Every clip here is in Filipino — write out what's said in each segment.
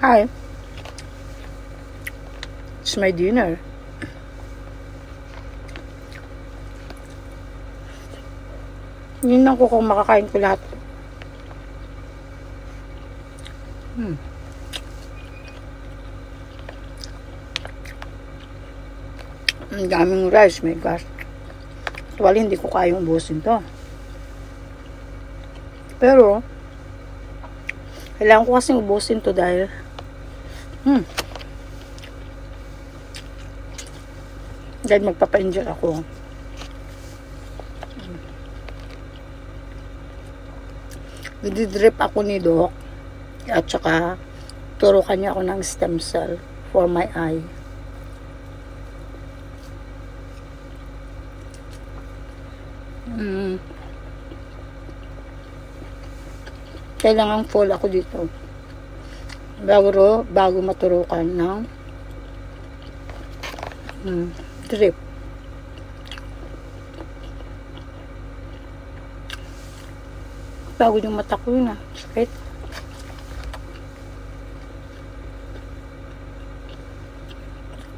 Hi. It's my dinner. Yun lang ko kung makakain ko lahat. Ang daming rice, my gosh. Actually, hindi ko kayang ubusin to. Pero, kailangan ko kasing ubusin to dahil dahil magpapa-injure ako. Nagdi-drip ako ni Doc at saka turukan niya ako ng stem cell for my eye. Kailangan full ako dito bago maturukan ng drip. Bago yung mata ko yun sakit.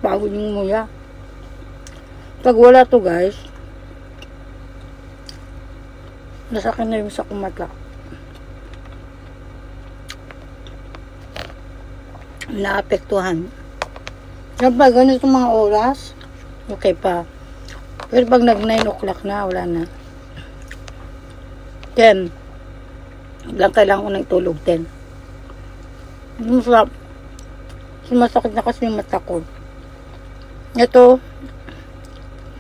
Bago yung muya. Pag wala to guys, nasa akin na yung sa kumata. Naapektuhan. Kapag ganito mga oras, okay pa. Pero pag nag 9 o'clock na, wala na. 10. Lang kailangan ko na itulog 10. Sumasakit na kasi yung mata ko. Ito,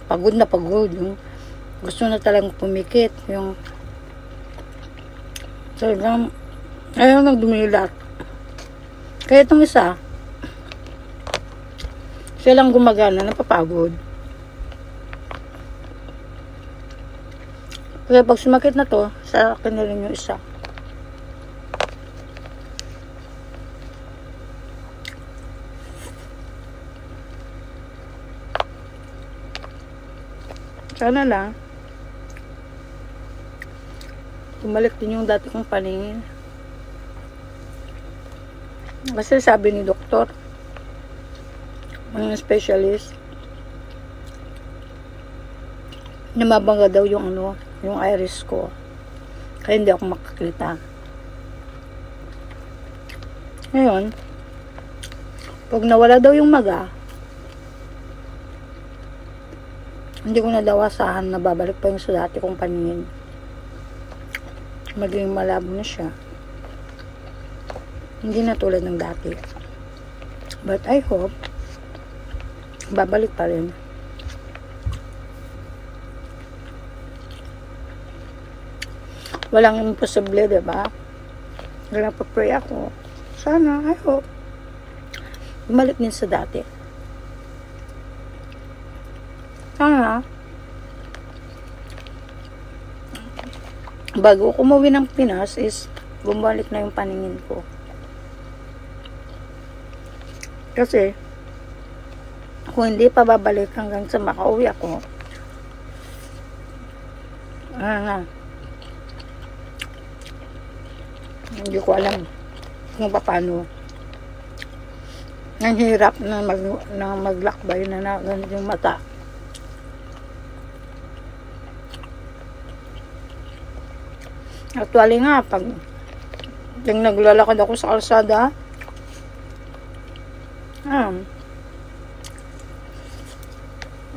pagod na pagod. Yung gusto na talagang pumikit. Yung talagang ayaw nang dumilat. Kaya itong isa, siya lang gumagana, napapagod. Kaya pag sumakit na to, sa akin na rin yung isa. Sana lang, bumalik din yung dati kong paningin. Kasi sabi ni doktor, ang specialist, na mabangga daw yung yung iris ko. Kaya hindi ako makakita. Ngayon, pag nawala daw yung maga, hindi ko na daw asahan na babalik pa yung sa dati kong paningin. Maging malabo na siya. Hindi na tulad ng dati. But I hope babalik pa rin. Walang imposible, diba? Nagpa-pray ako. Sana, I hope bumalik din sa dati. Sana bago ako umuwi ng Pinas is bumalik na yung paningin ko. Kasi kung hindi pa babalik hanggang sa makauwi ako, hindi ko alam kung paano. Ang hirap na maglakbay na ganito yung mata. Actually nga, pag yung naglalakad ako sa kalsada,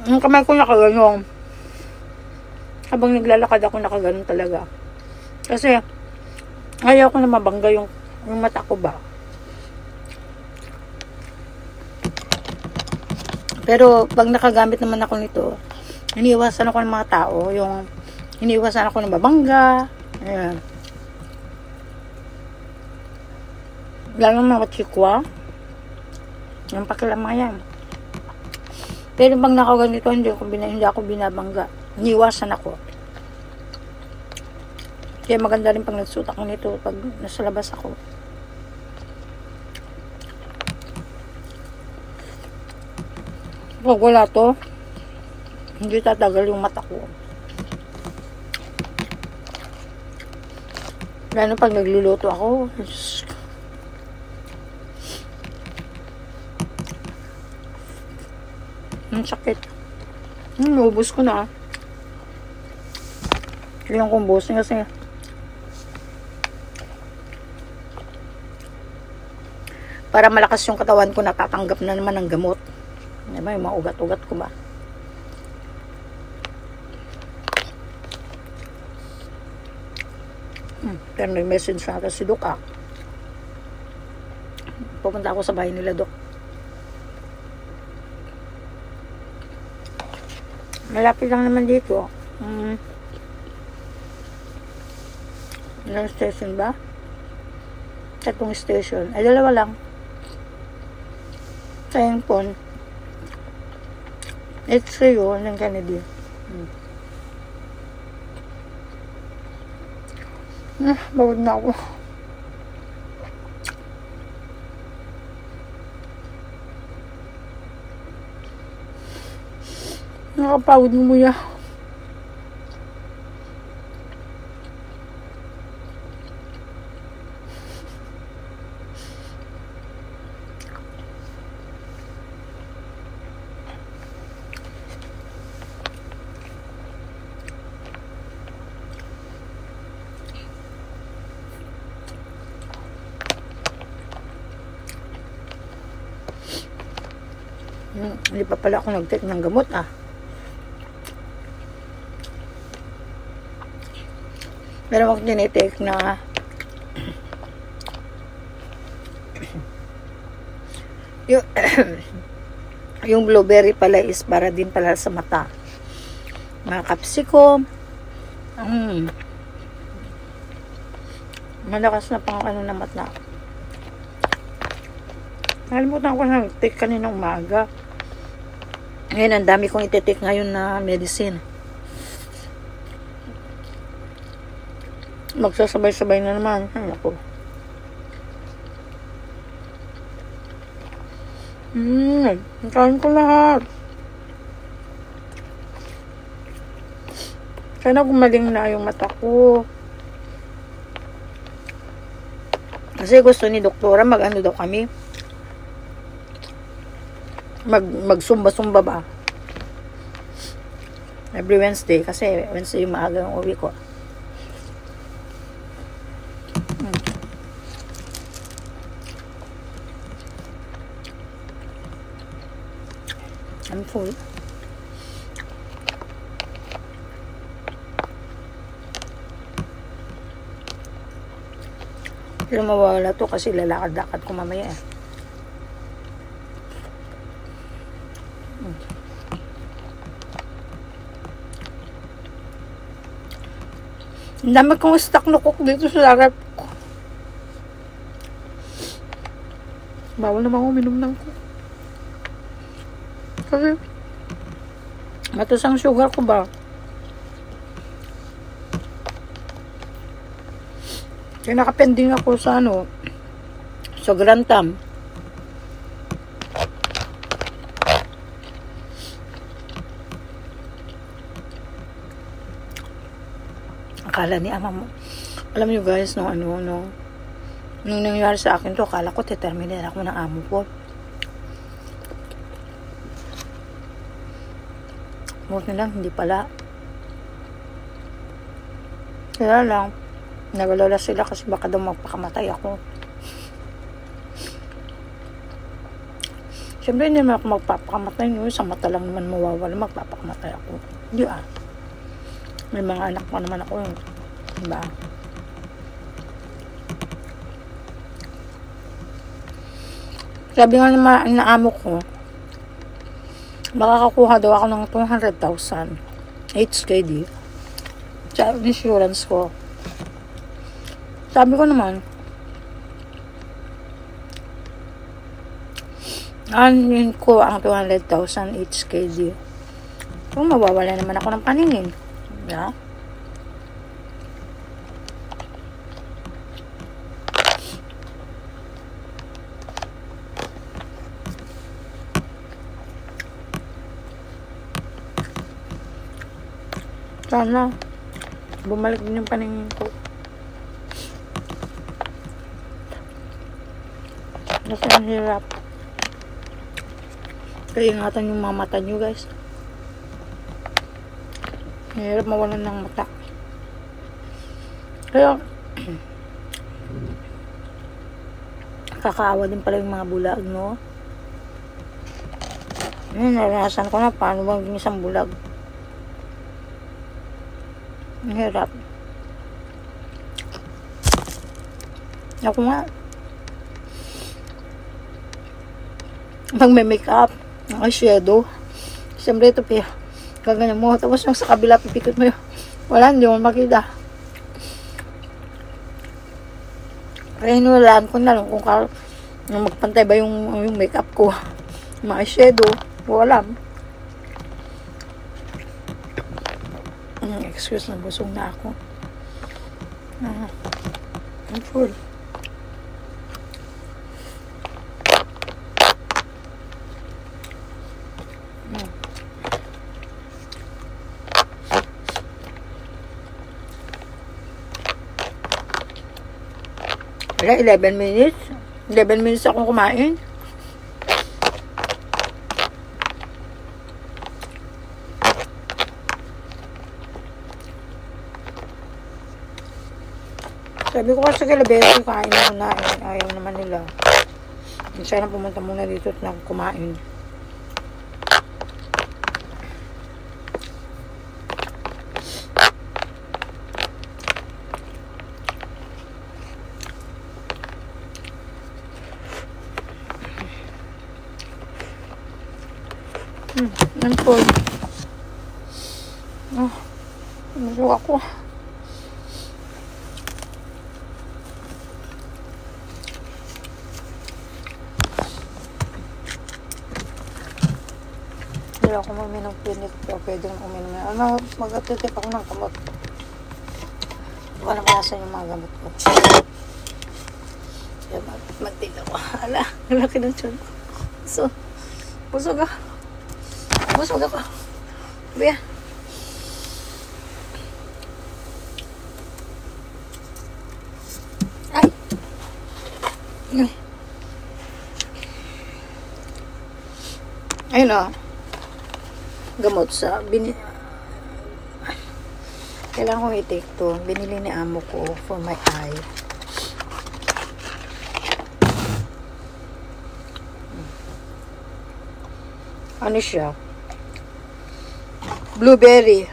yung kamay ko nakaganon. Habang naglalakad ako nakaganon talaga. Kasi ayaw ko na mabangga yung mata ko ba. Pero pag nakagamit naman ako nito, iniiwasan ako ng mga tao. Yung iniiwasan ako ng mabangga. Ayan. Lalo mga chikwa. Yung pakilamayan. Pero pag nakaganito, hindi ako binabangga. Iniiwasan ako. Kaya maganda rin pag nagsuot ako nito pag nasa labas ako. Pag wala to, hindi tatagal yung mata ko. Lalo pag nagluluto ako, Ang sakit. Naubos ko na. Kailangan kong ubusin kasi para malakas yung katawan ko, natatanggap na naman ng gamot. Diba, yung mga ugat-ugat ko ba? Pero may message na ata si Doc Pupunta ako sa bahay nila, Doc. Malapit lang naman dito. Ilang station ba? 3 station. Ay, 2 lang. Sa Hengpon. It's yun, ng Kennedy. Bawad na ako. Nakapagod mo ya. Hindi pa pala ako nag-take ng gamot Pero ako tinitake na yung blueberry pala is para din pala sa mata. Mga capsicum. Malakas na pang ano na mata. Nakalimutan ko na nag-take kanina umaga. Ngayon, ang dami kong iti-take ngayon na medicine. Magsasabay-sabay na naman. Ay, ako. Kain ko lahat. Sana gumaling na yung mata ko. Kasi gusto ni doktora mag-ano daw kami. Mag-sumba-sumba ba? Every Wednesday. Kasi Wednesday yung maaga yung uwi ko. I'm full. Pero mawawala to kasi lalakad-lakad ko mamaya Ang dami kong stock na cook dito sa larap ko. Bawal naman ako minom ng cook. Kasi matas ang sugar ko ba? Kaya nakapending ako sa sa Grantham. Akala ni ama mo. Alam niyo guys, nung nangyari sa akin to, akala ko determined ako ng amo ko. Buti lang, hindi pala. Kaya lang, nagalala sila kasi baka daw magpakamatay ako. Siyempre, hindi naman ako magpapakamatay. Sa mata lang naman mawawala, magpapakamatay ako. Hindi May mga anak pa naman ako. Diba? Sabi nga naman na amo ko, makakakuha daw ako ng 200,000 HKD sa insurance ko. Sabi ko naman, anin ko ang 200,000 HKD. Kung mawawala naman ako ng paningin. Yeah. Sana bumalik din yung paningin ko. Kasi ang hirap. Kaya ingatan yung mga mata nyo, guys. Mahirap mawalan ng mata. Kaya kakaawa din pala yung mga bulag, no? Naranasan ko na paano bang isang bulag. Ang hirap. Ako nga, pag may makeup, naka-shadow, siyempre ito pa, gaganyan mo, tapos yung sa kabila, pipikot mo yun. Wala, hindi mo makita. Kaya hinulaan ko na lang kung magpantay ba yung makeup ko. Maka-shadow, wala. Excuse na, busog na ako. I'm full. Wala, 11 minutes. 11 minutes akong kumain. Sabi ko kasi kay Beso, kain muna. Ayaw naman nila. Sana pumunta muna dito at kumain. Ang full. Busog ako. Hindi ako uminom pinit pero pwede nang uminom. Mag-atitip ako ng kamot. Walang kasa yung mga gamot ko. Kaya magtig ako. Ala, laki ng tiyan ko. So, busog ako. Busog ako. Baya. Ay. Ayun o. Gamot sa kailangan ko i-take to. Binili ni amo ko for my eye. Ano siya? Blueberry.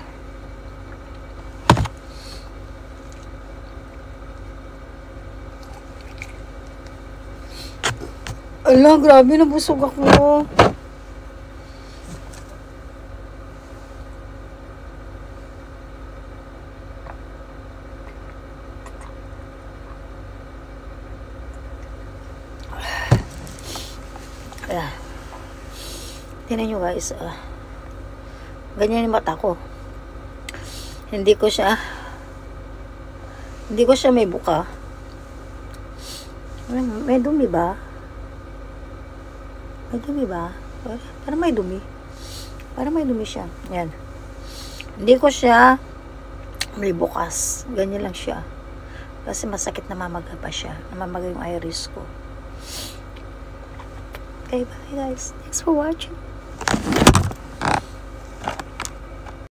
Ala, grabe, nabusog ako. Tingnan nyo guys, ganyan yung mata ko. Hindi ko siya may buka. May dumi ba? May dumi ba? Parang may dumi. Parang may dumi siya. Yan. Hindi ko siya may bukas. Ganyan lang siya. Kasi masakit, namamaga pa siya. Namamaga yung iris ko. Okay, bye guys. Thanks for watching.